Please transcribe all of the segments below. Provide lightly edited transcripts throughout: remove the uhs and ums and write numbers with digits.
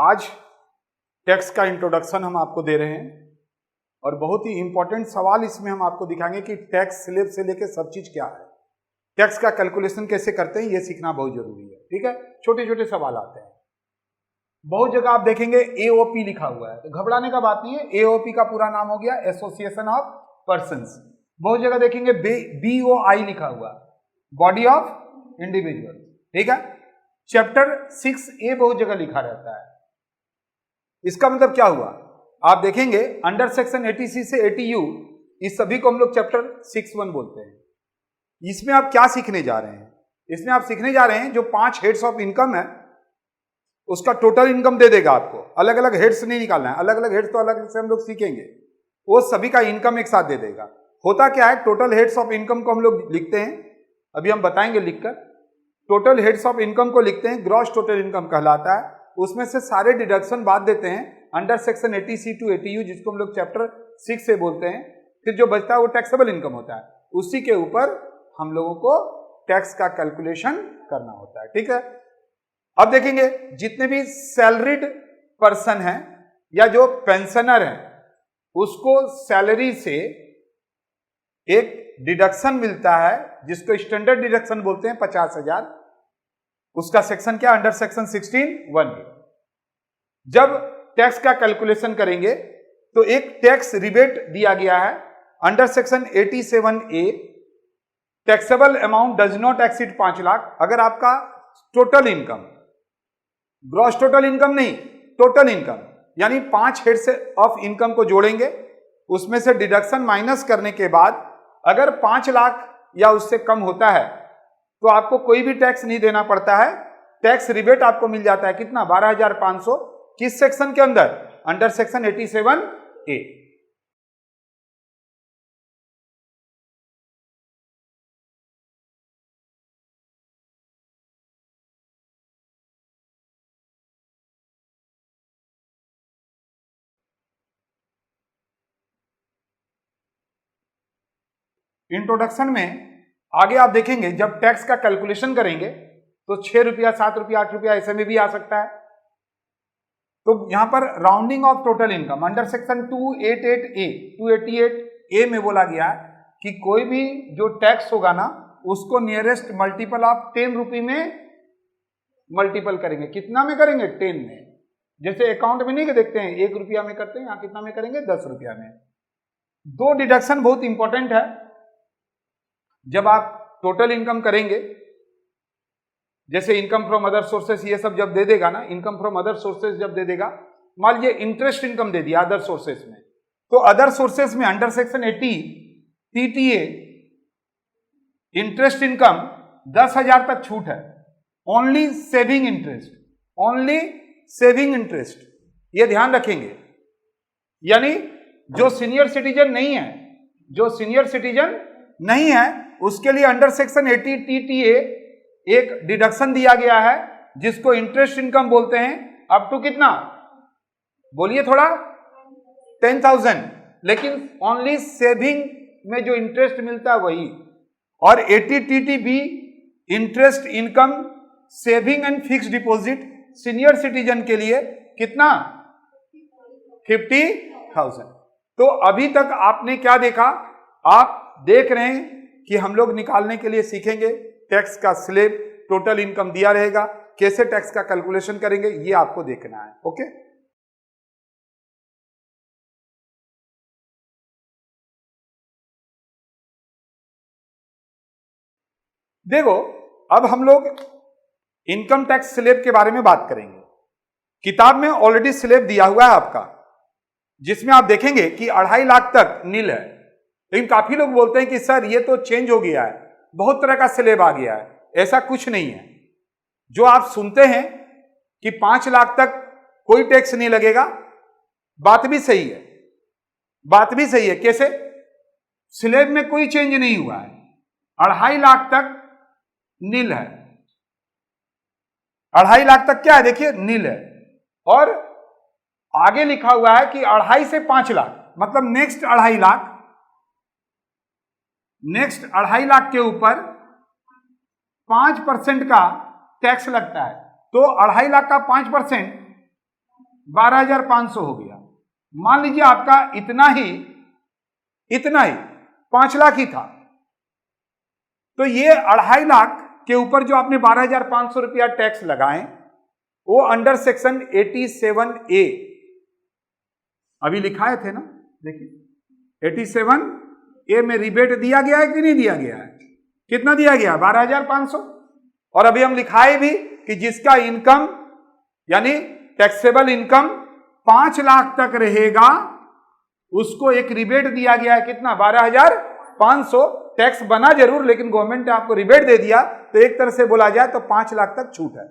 आज टैक्स का इंट्रोडक्शन हम आपको दे रहे हैं और बहुत ही इंपॉर्टेंट सवाल इसमें हम आपको दिखाएंगे कि टैक्स स्लैब से लेके सब चीज क्या है, टैक्स का कैलकुलेशन कैसे करते हैं, ये सीखना बहुत जरूरी है। ठीक है, छोटे छोटे सवाल आते हैं। बहुत जगह आप देखेंगे एओपी लिखा हुआ है, तो घबराने का बात नहीं है। एओपी का पूरा नाम हो गया एसोसिएशन ऑफ पर्संस। बहुत जगह देखेंगे बीओआई लिखा हुआ, बॉडी ऑफ इंडिविजुअल। ठीक है, चैप्टर 6A बहुत जगह लिखा रहता है। इसका मतलब क्या हुआ, आप देखेंगे अंडर सेक्शन 80C से 80U, इस सभी को हम लोग चैप्टर 6.1 बोलते हैं। इसमें आप क्या सीखने जा रहे हैं? इसमें आप सीखने जा रहे हैं जो 5 हेड्स ऑफ इनकम है उसका टोटल इनकम दे देगा आपको। अलग अलग हेड्स नहीं निकालना है, अलग अलग हेड्स तो अलग से हम लोग सीखेंगे, वो सभी का इनकम एक साथ दे देगा। होता क्या है, टोटल हेड्स ऑफ इनकम को हम लोग लिखते हैं, अभी हम बताएंगे लिखकर। टोटल हेड्स ऑफ इनकम को लिखते हैं, ग्रॉस टोटल इनकम कहलाता है। उसमें से सारे डिडक्शन बाद देते हैं under section 80C to 80U, जिसको हम लोग चैप्टर 6 से बोलते हैं। फिर जो बचता है वो टैक्सेबल इनकम होता है, उसी के ऊपर हम लोगों को टैक्स का कैलकुलेशन करना होता है। ठीक है, अब देखेंगे जितने भी सैलरीड पर्सन हैं या जो पेंशनर हैं, उसको सैलरी से एक डिडक्शन मिलता है जिसको स्टैंडर्ड डिडक्शन बोलते हैं, 50,000। उसका सेक्शन क्या, अंडर सेक्शन 16(1)। जब टैक्स का कैलकुलेशन करेंगे तो एक टैक्स रिबेट दिया गया है under section 87A, taxable amount does not exceed 5 lakh. अगर आपका total income, gross total income नहीं, टोटल इनकम यानी 5 हेड्स ऑफ इनकम को जोड़ेंगे, उसमें से डिडक्शन माइनस करने के बाद अगर 5 लाख या उससे कम होता है तो आपको कोई भी टैक्स नहीं देना पड़ता है। टैक्स रिबेट आपको मिल जाता है कितना, 12,500। किस सेक्शन के अंदर, अंडर सेक्शन 87A। इंट्रोडक्शन में आगे आप देखेंगे जब टैक्स का कैलकुलेशन करेंगे तो 6 रुपया, 7 रुपया, 8 रुपया ऐसे में भी आ सकता है। तो यहां पर rounding off total income under section 288A में बोला गया है कि कोई भी जो टैक्स होगा ना, उसको नियरेस्ट मल्टीपल ऑफ 10 रुपये में मल्टीपल करेंगे। कितना में करेंगे, 10 में। जैसे अकाउंट में नहीं देखते हैं 1 रुपया में करते हैं, यहां कितना में करेंगे, 10 रुपया में। 2 डिडक्शन बहुत इंपॉर्टेंट है जब आप टोटल इनकम करेंगे। जैसे इनकम फ्रॉम अदर सोर्सेस, ये सब जब दे देगा ना, इनकम फ्रॉम अदर सोर्सेस जब दे देगा, मान लीजिए इंटरेस्ट इनकम दे दिया अदर सोर्सेस में, तो अदर सोर्सेस में under section 80 TTA interest income 10,000 तक छूट है। Only saving interest, only saving interest, ये ध्यान रखेंगे। यानी जो सीनियर सिटीजन नहीं है, जो सीनियर सिटीजन नहीं है उसके लिए अंडर सेक्शन 80 TTA एक डिडक्शन दिया गया है जिसको इंटरेस्ट इनकम बोलते हैं। अप टू कितना बोलिए थोड़ा, 10,000, लेकिन ओनली सेविंग में जो इंटरेस्ट मिलता है वही। और 80 TTB interest income saving and fix deposit senior citizen के लिए कितना, 50,000। तो अभी तक आपने क्या देखा, आप देख रहे हैं कि हम लोग निकालने के लिए सीखेंगे टैक्स का स्लैब, टोटल इनकम दिया रहेगा, कैसे टैक्स का कैलकुलेशन करेंगे ये आपको देखना है। ओके, देखो अब हम लोग इनकम टैक्स स्लैब के बारे में बात करेंगे। किताब में ऑलरेडी स्लैब दिया हुआ है आपका, जिसमें आप देखेंगे कि 2.5 लाख तक नील है। लेकिन काफी लोग बोलते हैं कि सर ये तो चेंज हो गया है, बहुत तरह का स्लैब आ गया है। ऐसा कुछ नहीं है। जो आप सुनते हैं कि 5 लाख तक कोई टैक्स नहीं लगेगा, बात भी सही है, बात भी सही है। कैसे, स्लैब में कोई चेंज नहीं हुआ है, 2.5 लाख तक नील है। 2.5 लाख तक क्या है, देखिए नील है। और आगे लिखा हुआ है कि 2.5 से 5 लाख, मतलब नेक्स्ट 2.5 लाख, नेक्स्ट 2.5 लाख के ऊपर 5% का टैक्स लगता है। तो 2.5 लाख का 5% 12,500 हो गया। मान लीजिए आपका इतना ही 5 लाख ही था, तो ये 2.5 लाख के ऊपर जो आपने 12,500 रुपया टैक्स लगाए, वो अंडर सेक्शन 87A अभी लिखाए थे ना, देखिए 87A में रिबेट दिया गया है कि नहीं दिया गया है? कितना दिया गया? 12,500। और अभी हम लिखाए भी कि जिसका इनकम यानी टैक्सेबल इनकम 5 लाख तक रहेगा, उसको एक रिबेट दिया गया है। कितना? 12,500। टैक्स बना जरूर, लेकिन गवर्नमेंट ने आपको रिबेट दे दिया, तो एक तरह से बोला जाए तो 5 लाख तक छूट है।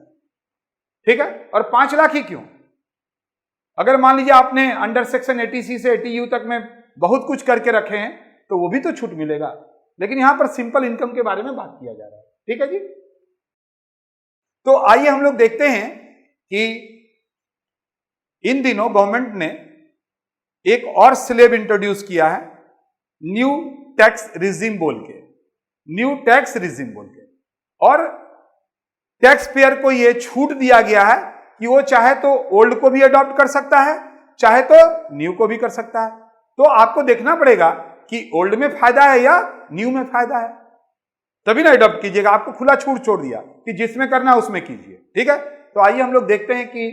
ठीक है? और 5 लाख ही क्यों? अगर मान लीजिए आपने अंडर सेक्शन 80C से 80U तक में बहुत कुछ करके रखे हैं, तो वो भी तो छूट मिलेगा। लेकिन यहां पर सिंपल इनकम के बारे में बात किया जा रहा है। ठीक है जी? तो आइए हम लोग देखते हैं कि इन दिनों गवर्नमेंट ने एक और स्लैब इंट्रोड्यूस किया है, न्यू टैक्स रिजिम बोल के, न्यू टैक्स रिजिम बोल के। और टैक्स पेयर को यह छूट दिया गया है कि वो चाहे तो ओल्ड को भी अडॉप्ट कर सकता है, चाहे तो न्यू को भी कर सकता है। तो आपको देखना पड़ेगा कि ओल्ड में फायदा है या न्यू में फायदा है, तभी ना अडॉप्ट कीजिएगा। आपको खुला छूट छोड़ दिया कि जिसमें करना है उसमें कीजिए। ठीक है? तो आइए हम लोग देखते हैं कि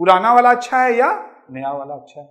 पुराना वाला अच्छा है या नया वाला अच्छा है।